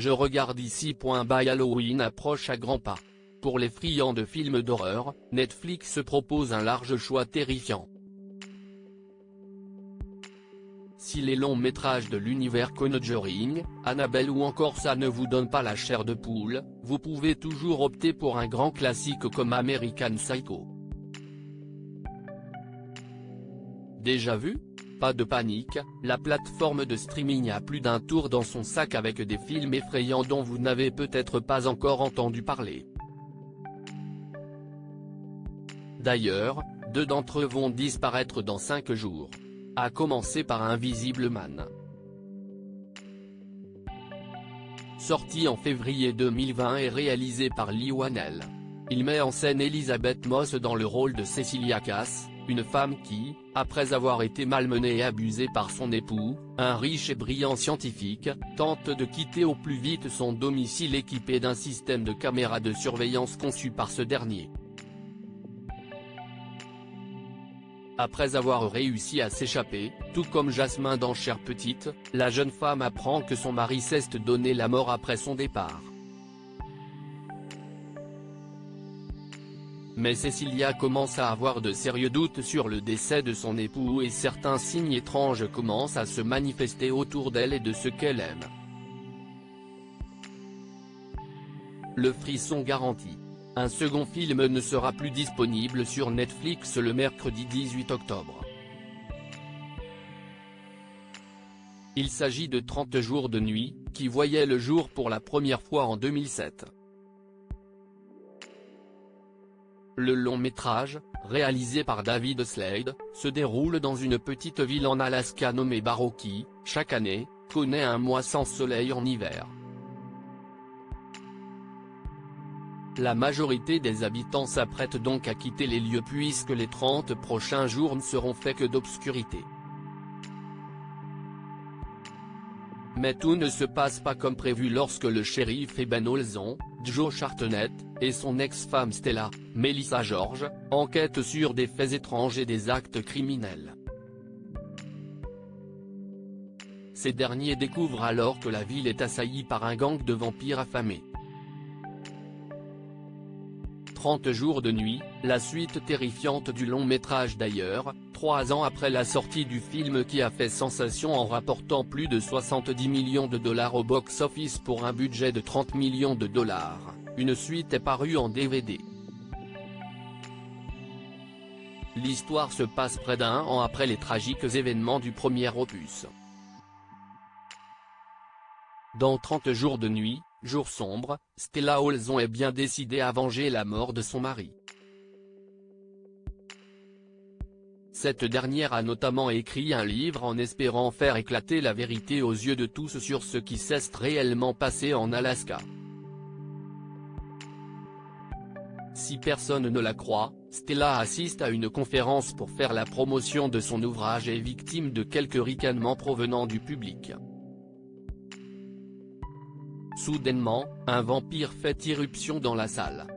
je regarde ici. By Halloween approche à grands pas. Pour les friands de films d'horreur, Netflix propose un large choix terrifiant. Si les longs métrages de l'univers Conjuring, Annabelle ou encore ça ne vous donnent pas la chair de poule, vous pouvez toujours opter pour un grand classique comme American Psycho. Déjà vu? Pas de panique, la plateforme de streaming a plus d'un tour dans son sac avec des films effrayants dont vous n'avez peut-être pas encore entendu parler. D'ailleurs, 2 d'entre eux vont disparaître dans 5 jours. À commencer par Invisible Man. Sorti en février 2020 et réalisé par Leigh Whannell. Il met en scène Elizabeth Moss dans le rôle de Cecilia Cass, une femme qui, après avoir été malmenée et abusée par son époux, un riche et brillant scientifique, tente de quitter au plus vite son domicile équipé d'un système de caméras de surveillance conçu par ce dernier. Après avoir réussi à s'échapper, tout comme Jasmine dans Chère Petite, la jeune femme apprend que son mari s'est donné la mort après son départ. Mais Cecilia commence à avoir de sérieux doutes sur le décès de son époux et certains signes étranges commencent à se manifester autour d'elle et de ce qu'elle aime. Le frisson garanti. Un second film ne sera plus disponible sur Netflix le mercredi 18 octobre. Il s'agit de 30 jours de nuit, qui voyait le jour pour la première fois en 2007. Le long métrage, réalisé par David Slade, se déroule dans une petite ville en Alaska nommée Barrow qui, chaque année, connaît un mois sans soleil en hiver. La majorité des habitants s'apprêtent donc à quitter les lieux puisque les 30 prochains jours ne seront faits que d'obscurité. Mais tout ne se passe pas comme prévu lorsque le shérif Eben Olson, Joe Chartnett, et son ex-femme Stella, Melissa George, enquêtent sur des faits étranges et des actes criminels. Ces derniers découvrent alors que la ville est assaillie par un gang de vampires affamés. 30 jours de nuit, la suite terrifiante du long métrage d'ailleurs, 3 ans après la sortie du film qui a fait sensation en rapportant plus de 70 millions de dollars au box-office pour un budget de 30 millions de dollars, une suite est parue en DVD. L'histoire se passe près d'1 an après les tragiques événements du premier opus. Dans 30 jours de nuit, jour sombre, Stella Olson est bien décidée à venger la mort de son mari. Cette dernière a notamment écrit un livre en espérant faire éclater la vérité aux yeux de tous sur ce qui s'est réellement passé en Alaska. Si personne ne la croit, Stella assiste à une conférence pour faire la promotion de son ouvrage et est victime de quelques ricanements provenant du public. Soudainement, un vampire fait irruption dans la salle.